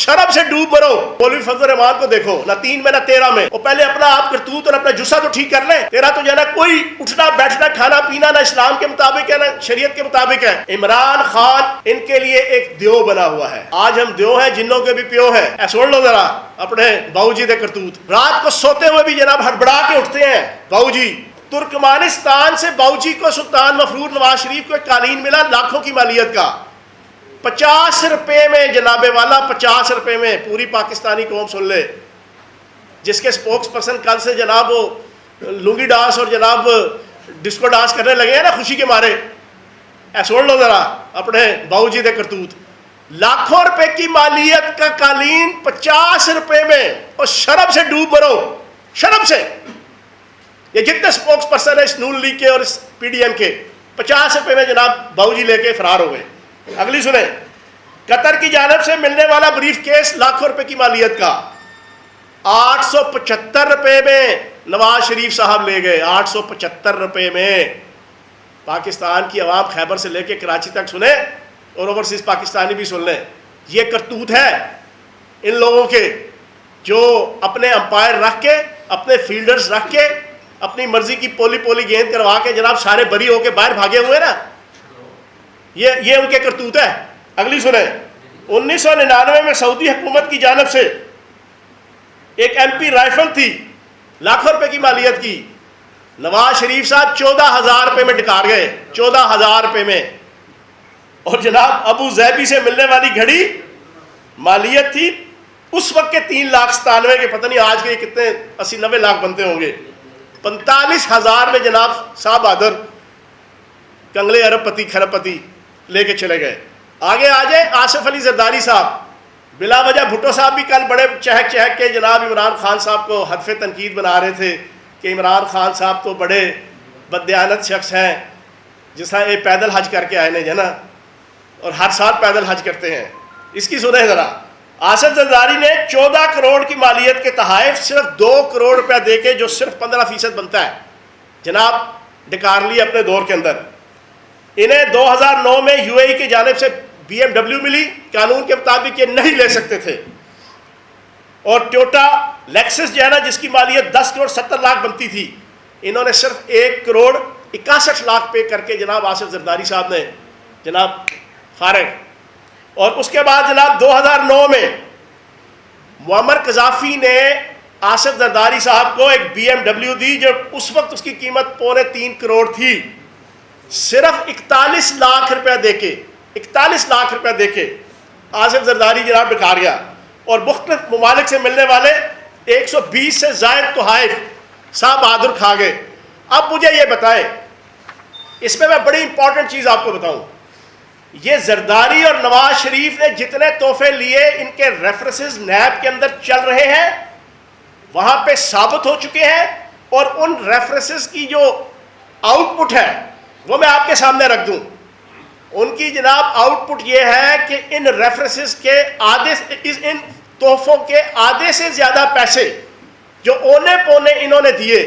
شرم سے ڈوب مرو۔ مولوی فضل الرحمان کو دیکھو، نہ 3 میں نہ 13 میں، وہ پہلے اپنا آپ کرتوت اور اپنا جسہ تو ٹھیک کر لیں۔ تیرا تو جو ہے نا کوئی اٹھنا بیٹھنا کھانا پینا نہ اسلام کے مطابق ہے نہ شریعت کے مطابق ہے۔ عمران خان ان کے لیے ایک دیو بنا ہوا ہے۔ آج ہم دیو ہیں، جنوں کے بھی پیو ہیں۔ سن لو ذرا اپنے باؤ جی دے کرتوت، رات کو سوتے ہوئے بھی جناب ہڑبڑا کے اٹھتے ہیں باؤ جی۔ ترکمانستان سے باؤ جی کو سلطان مفرور نواز شریف کو ایک قالین ملا لاکھوں کی مالیت کا، 50 روپے میں جناب والا، 50 روپے میں۔ پوری پاکستانی قوم سن لے، جس کے سپوکس پرسن کل سے جناب وہ لنگی ڈانس اور جناب ڈسکو ڈانس کرنے لگے ہیں نا خوشی کے مارے۔ سن لو ذرا اپنے باؤ جی دے کرتوت، لاکھوں روپے کی مالیت کا قالین 50 روپے میں، اور شرم سے ڈوب مرو، شرم سے۔ یہ جتنے سپوکس پرسن ہیں اس نون لیگ کے اور اس پی ڈی ایم کے، 50 روپے میں جناب باؤ جی لے کے فرار ہو گئے۔ اگلی سنیں، قطر کی جانب سے ملنے والا بریف کیس لاکھوں روپے کی مالیت کا 875 روپے میں نواز شریف صاحب لے گئے، 875 روپے میں۔ پاکستان کی عوام خیبر سے لے کے کراچی تک سنیں، اور اوورسیز پاکستانی بھی سن لیں، یہ کرتوت ہے ان لوگوں کے جو اپنے امپائر رکھ کے، اپنے فیلڈرز رکھ کے، اپنی مرضی کی پولی پولی گیند کروا کے جناب سارے بری ہو کے باہر بھاگے ہوئے نا، یہ ان کے کرتوت ہے۔ اگلی سنیں، 1999 میں سعودی حکومت کی جانب سے ایک ایم پی رائفل تھی لاکھوں روپے کی مالیت کی، نواز شریف صاحب 14,000 روپے میں ڈکار گئے، 14,000 روپے میں۔ اور جناب ابو ظہبی سے ملنے والی گھڑی مالیت تھی اس وقت کے 3,97,000 کے، پتہ نہیں آج کے کتنے 80-90 لاکھ بنتے ہوں گے، 45,000 میں جناب صاحب بہادر کنگلے ارب پتی کھرب پتی لے کے چلے گئے۔ آگے آ جائے آصف علی زرداری صاحب، بلا وجہ بھٹو صاحب بھی کل بڑے چہک چہک کے جناب عمران خان صاحب کو ہدف تنقید بنا رہے تھے کہ عمران خان صاحب تو بڑے بددیانت شخص ہیں، جس طرح یہ پیدل حج کر کے آئے نے جنا، اور ہر سال پیدل حج کرتے ہیں۔ اس کی سنیں ذرا، آصف زرداری نے 14 کروڑ کی مالیت کے تحائف صرف 2 کروڑ روپیہ دے کے، جو صرف 15% بنتا ہے، جناب ڈکار لی اپنے دور کے اندر۔ انہیں 2009 میں یو اے ای کی جانب سے BMW ملی، قانون کے مطابق یہ نہیں لے سکتے تھے، اور ٹویوٹا لیکسس جو ہے نا جس کی مالیت 10 کروڑ 70 لاکھ بنتی تھی، انہوں نے صرف 1 کروڑ 61 لاکھ پے کر کے جناب آصف زرداری صاحب نے جناب فارغ۔ اور اس کے بعد جناب 2009 میں معمر قذافی نے آصف زرداری صاحب کو ایک BMW دی، جو اس وقت اس کی قیمت 2.25 کروڑ تھی، صرف 41 لاکھ روپیہ دے کے، 41 لاکھ روپیہ دے کے آصف زرداری جناب ڈکار گیا، اور مختلف ممالک سے ملنے والے 120 سے زائد تحائف صاحب بہادر کھا گئے۔ اب مجھے یہ بتائیں، اس میں بڑی امپورٹنٹ چیز آپ کو بتاؤں، یہ زرداری اور نواز شریف نے جتنے تحفے لیے، ان کے ریفرنسز نیب کے اندر چل رہے ہیں، وہاں پہ ثابت ہو چکے ہیں، اور ان ریفرنسز کی جو آؤٹ پٹ ہے وہ میں آپ کے سامنے رکھ دوں۔ ان کی جناب آؤٹ پٹ یہ ہے کہ ان ریفرنسز کے ان تحفوں کے آدھے سے زیادہ پیسے جو اونے پونے انہوں نے دیے،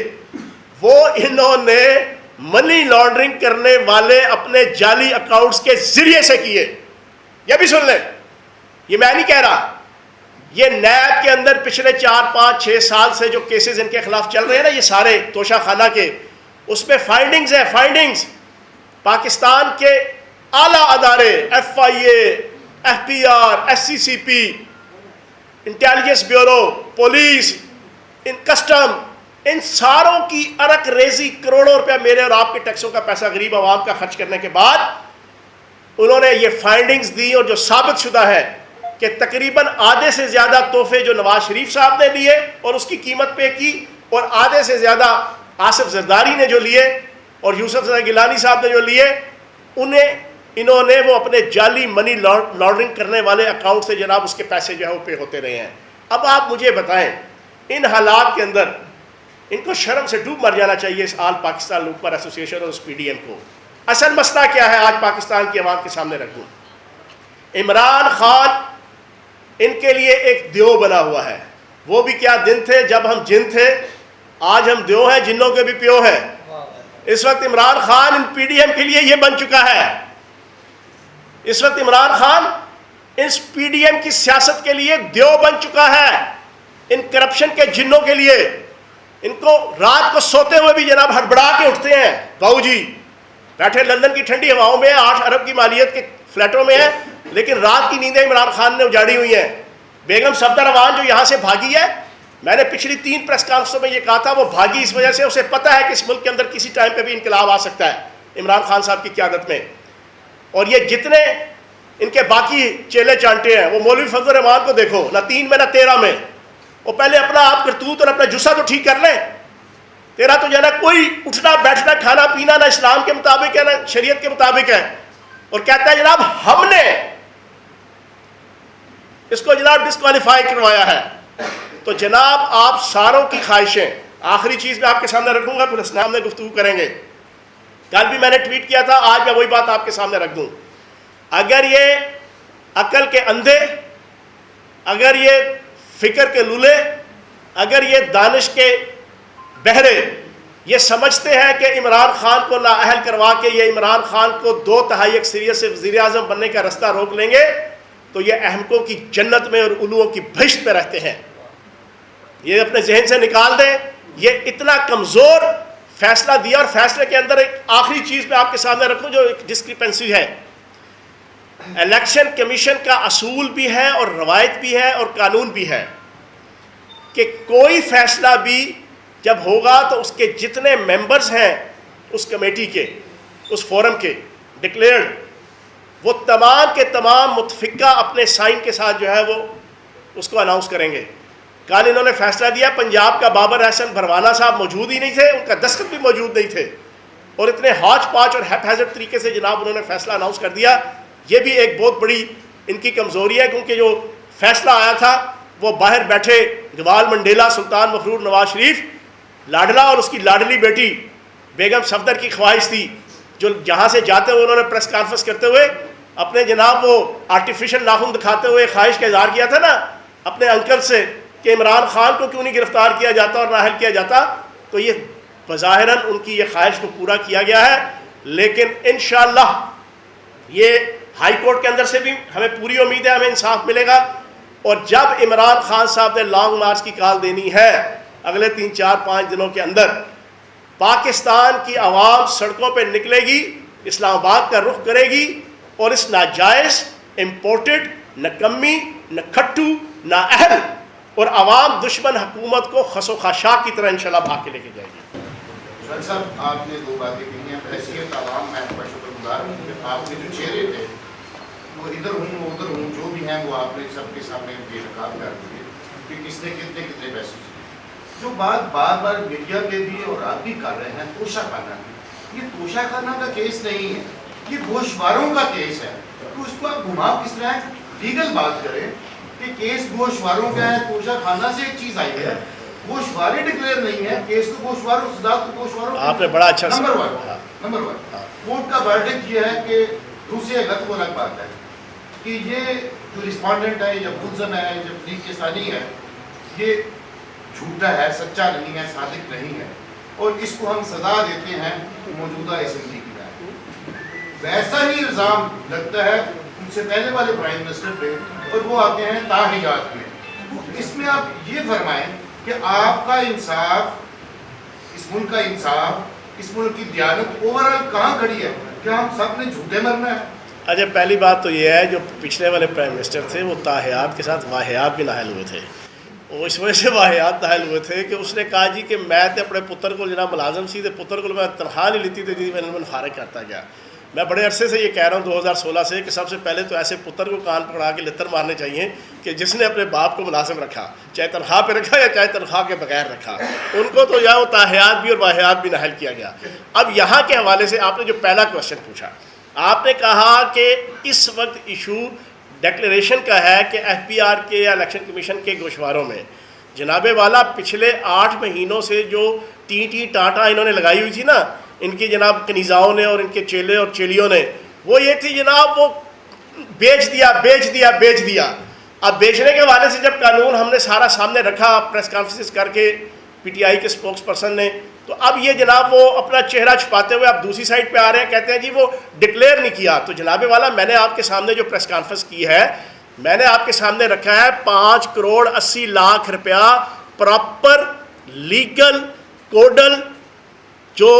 وہ انہوں نے منی لانڈرنگ کرنے والے اپنے جعلی اکاؤنٹس کے ذریعے سے کیے۔ یہ بھی سن لیں، یہ میں نہیں کہہ رہا، یہ نیب کے اندر پچھلے 4 5 6 سال سے جو کیسز ان کے خلاف چل رہے ہیں نا، یہ سارے توشہ خانہ کے، اس میں فائنڈنگز ہیں، فائنڈنگز پاکستان کے اعلیٰ ادارے، FIA، FBR، SCCP، intelligence bureau, police, custom, ان ساروں کی ارق ریزی کروڑوں روپیہ میرے اور آپ کے ٹیکسوں کا پیسہ غریب عوام کا خرچ کرنے کے بعد انہوں نے یہ فائنڈنگز دی، اور جو ثابت شدہ ہے کہ تقریباً آدھے سے زیادہ تحفے جو نواز شریف صاحب نے لیے اور اس کی قیمت پے کی، اور آدھے سے زیادہ آصف زرداری نے جو لیے اور یوسف زئی گیلانی صاحب نے جو لیے، انہوں نے وہ اپنے جعلی منی لانڈرنگ کرنے والے اکاؤنٹ سے جناب اس کے پیسے جو ہے وہ پے ہوتے رہے ہیں۔ اب آپ مجھے بتائیں، ان حالات کے اندر ان کو شرم سے ڈوب مر جانا چاہیے، اس آل پاکستان لوکپر ایسوسی ایشن اور اس PDM کو۔ اصل مسئلہ کیا ہے آج پاکستان کی عوام کے سامنے رکھ دوں۔ عمران خان ان کے لیے ایک دیو بنا ہوا ہے۔ وہ بھی کیا دن تھے جب ہم جن تھے، آج ہم دیو ہیں، جنوں کے بھی پیو ہیں۔ اس وقت عمران خان ان PDM کے لیے یہ بن چکا ہے، اس وقت عمران خان اس پی ڈی ایم کی سیاست کے لیے دیو بن چکا ہے، ان کرپشن کے جنوں کے لیے۔ ان کو رات کو سوتے ہوئے بھی جناب ہڑبڑا کے اٹھتے ہیں، باؤ جی بیٹھے لندن کی ٹھنڈی ہواؤں میں 8 ارب کی مالیت کے فلیٹوں میں ہیں، لیکن رات کی نیندیں عمران خان نے اجاڑی ہوئی ہیں۔ بیگم صفدر امان جو یہاں سے بھاگی ہے، میں نے پچھلی 3 پریس کانفرنسوں میں یہ کہا تھا، وہ بھاگی اس وجہ سے اسے پتہ ہے کہ اس ملک کے اندر کسی ٹائم پہ بھی انقلاب آ سکتا ہے عمران خان صاحب کی قیادت میں۔ اور یہ جتنے ان کے باقی چیلے چانٹے ہیں، وہ مولوی فضل الرحمان کو دیکھو، نہ 3 میں نہ 13 میں، وہ پہلے اپنا آپ کرتوت اور اپنا جسہ تو ٹھیک کر لیں۔ تیرا تو جانا کوئی اٹھنا بیٹھنا کھانا پینا نہ اسلام کے مطابق ہے نہ شریعت کے مطابق ہے، اور کہتا ہے جناب ہم نے اس کو جناب ڈسکوالیفائی کروایا ہے۔ تو جناب آپ ساروں کی خواہشیں، آخری چیز میں آپ کے سامنے رکھوں گا، پھر اسلام میں گفتگو کریں گے۔ کل بھی میں نے ٹویٹ کیا تھا، آج میں وہی بات آپ کے سامنے رکھ دوں۔ اگر یہ عقل کے اندھے، اگر یہ فکر کے لولے، اگر یہ دانش کے بہرے یہ سمجھتے ہیں کہ عمران خان کو نااہل کروا کے یہ عمران خان کو 2 تہائی اکثریت سے وزیر اعظم بننے کا رستہ روک لیں گے، تو یہ احمقوں کی جنت میں اور الوؤں کی بہشت میں رہتے ہیں۔ یہ اپنے ذہن سے نکال دیں، یہ اتنا کمزور فیصلہ دیا۔ اور فیصلے کے اندر ایک آخری چیز میں آپ کے سامنے رکھوں جو ایک ڈسکرپنسی ہے۔ الیکشن کمیشن کا اصول بھی ہے اور روایت بھی ہے اور قانون بھی ہے کہ کوئی فیصلہ بھی جب ہوگا تو اس کے جتنے ممبرز ہیں اس کمیٹی کے، اس فورم کے ڈکلیئرڈ، وہ تمام کے تمام متفقہ اپنے سائن کے ساتھ جو ہے وہ اس کو اناؤنس کریں گے۔ کل انہوں نے فیصلہ دیا، پنجاب کا بابر احسن بھروانا صاحب موجود ہی نہیں تھے، ان کا دستخط بھی موجود نہیں تھے، اور اتنے ہاچ پاچ اور ہیپ ہیزرڈ طریقے سے جناب انہوں نے فیصلہ اناؤنس کر دیا۔ یہ بھی ایک بہت بڑی ان کی کمزوری ہے، کیونکہ جو فیصلہ آیا تھا وہ باہر بیٹھے گوال منڈیلا سلطان مفرور نواز شریف لاڈلا اور اس کی لاڈلی بیٹی بیگم صفدر کی خواہش تھی، جو جہاں سے جاتے ہوئے انہوں نے پریس کانفرنس کرتے ہوئے اپنے جناب وہ آرٹیفیشل ناخن دکھاتے ہوئے خواہش کا اظہار کیا تھا نا اپنے انکل سے کہ عمران خان کو کیوں نہیں گرفتار کیا جاتا اور نااہل کیا جاتا، تو یہ بظاہراً ان کی یہ خواہش کو پورا کیا گیا ہے۔ لیکن انشاءاللہ یہ ہائی کورٹ کے اندر سے بھی ہمیں پوری امید ہے ہمیں انصاف ملے گا، اور جب عمران خان صاحب نے لانگ مارچ کی کال دینی ہے اگلے 3 4 5 دنوں کے اندر، پاکستان کی عوام سڑکوں پہ نکلے گی، اسلام آباد کا رخ کرے گی، اور اس ناجائز امپورٹڈ نکمی نکھٹو نااہل اور عوام دشمن حکومت کو خس و خاشاک کی طرح انشاءاللہ بھاگ کے لے کے جائے گی۔ شاہد صاحب آپ نے 2 باتیں کہی ہیں، حیثیت عوام میں آپ کا شکر گزار ہوں کہ آپ کے جو چہرے تھے وہ ادھر ہوں وہ ادھر ہوں جو بھی ہیں وہ آپ نے سب کے سامنے بے نقاب کر دیے کہ کس نے کتنے پیسے سے۔ جو بات بار بار میڈیا پہ بھی اور آپ بھی کر رہے ہیں توشہ خانہ کی، یہ توشہ خانہ کا کیس نہیں ہے، یہ گوشواروں کا کیس ہے، تو اس کو آپ گھما کس طرح لیگل بات کریں کہ کیس گوشواروں کا ہے۔ توشہ خانہ سے ایک چیز آئی ہے، گوشوارے ڈکلیئر نہیں ہے، کیس تو گوشواروں صداقت تو گوشواروں آپ نے بڑا اچھا نمبر 1 کورٹ کا ورڈکٹ یہ ہے کہ دوسرے غلط وہ الگ بات ہے کہ یہ جو رسپونڈنٹ ہے یا ملزم ہے یا فریق کے ثانی ہے یہ جھوٹا ہے، سچا نہیں ہے، صادق نہیں ہے، اور اس کو ہم سزا دیتے ہیں موجودہ اسمبلی کی رائے۔ ویسا ہی الزام لگتا ہے ان سے پہلے والے پرائم منسٹر پہ، اور وہ آتے ہیں تاحیات میں۔ اس میں آپ یہ فرمائیں کہ آپ کا انصاف، اس ملک کا انصاف، اس ملک کی دیانت اوورآل کہاں کھڑی ہے؟ کیا ہم سب نے جھوٹے مرنا ہے؟ اچھا، پہلی بات تو یہ ہے جو پچھلے والے پرائم منسٹر تھے وہ تاحیات کے ساتھ واحیات بھی نااہل ہوئے تھے، وہ اس وجہ سے واحیات نااہل ہوئے تھے کہ اس نے کہا جی کہ میں تے اپنے پتر کو جناب ملازم سی تے پتر کو میں تنخواہ نہیں لیتی تھی، میں نے فارغ کرتا گیا۔ میں بڑے عرصے سے یہ کہہ رہا ہوں 2016 سے کہ سب سے پہلے تو ایسے پتر کو کان پکڑا کے لتر مارنے چاہیے کہ جس نے اپنے باپ کو ملازم رکھا، چاہے تنخواہ پہ رکھا یا چاہے تنخواہ کے بغیر رکھا، ان کو تو یا وہ تاحیات بھی اور واحیات بھی نااہل کیا گیا۔ اب یہاں کے حوالے سے آپ نے جو پہلا کوشچن پوچھا، آپ نے کہا کہ اس وقت ایشو ڈکلیریشن کا ہے کہ ایف پی آر کے یا الیکشن کمیشن کے گوشواروں میں جناب والا پچھلے 8 مہینوں سے جو ٹی ٹاٹا انہوں نے لگائی ہوئی تھی نا ان کی جناب کنیزاؤں نے اور ان کے چیلے اور چیلیوں نے، وہ یہ تھی جناب وہ بیچ دیا۔ اب بیچنے کے حوالے سے جب قانون ہم نے سارا سامنے رکھا پریس کانفرنس کر کے پی ٹی آئی کے اسپوکس پرسن نے، تو اب یہ جناب وہ اپنا چہرہ چھپاتے ہوئے اب دوسری سائڈ پہ آ رہے ہیں، کہتے ہیں جی وہ ڈکلیئر نہیں کیا۔ تو جناب والا میں نے آپ کے سامنے جو پریس کانفرنس کی ہے میں نے آپ کے سامنے رکھا ہے 5,80,00,000 روپیہ پراپر لیگل کوڈل جو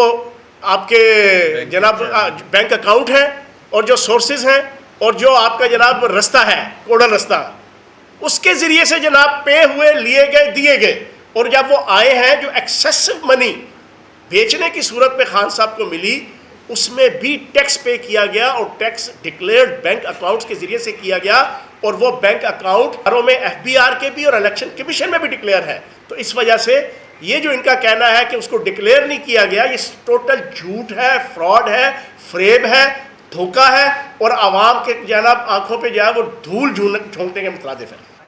آپ کے جناب بینک اکاؤنٹ ہے اور جو سورسز ہیں اور جو آپ کا جناب رستہ ہے کوڈل رستہ، اس کے ذریعے سے جناب پے ہوئے، لیے گئے، دیے گئے، اور جب وہ آئے ہیں جو ایکسیسو منی بیچنے کی صورت میں خان صاحب کو ملی، اس میں بھی ٹیکس پے کیا گیا اور ٹیکس ڈکلیئرڈ بینک اکاؤنٹس کے ذریعے سے کیا گیا، اور وہ بینک اکاؤنٹ میں FBR کے بھی اور الیکشن کمیشن میں بھی ڈکلیئر ہے۔ تو اس وجہ سے یہ جو ان کا کہنا ہے کہ اس کو ڈکلیئر نہیں کیا گیا، یہ ٹوٹل جھوٹ ہے، فراڈ ہے، فریب ہے، دھوکہ ہے، اور عوام کے جناب آنکھوں پہ جو ہے وہ دھول جھونکنے کے مترادف ہے۔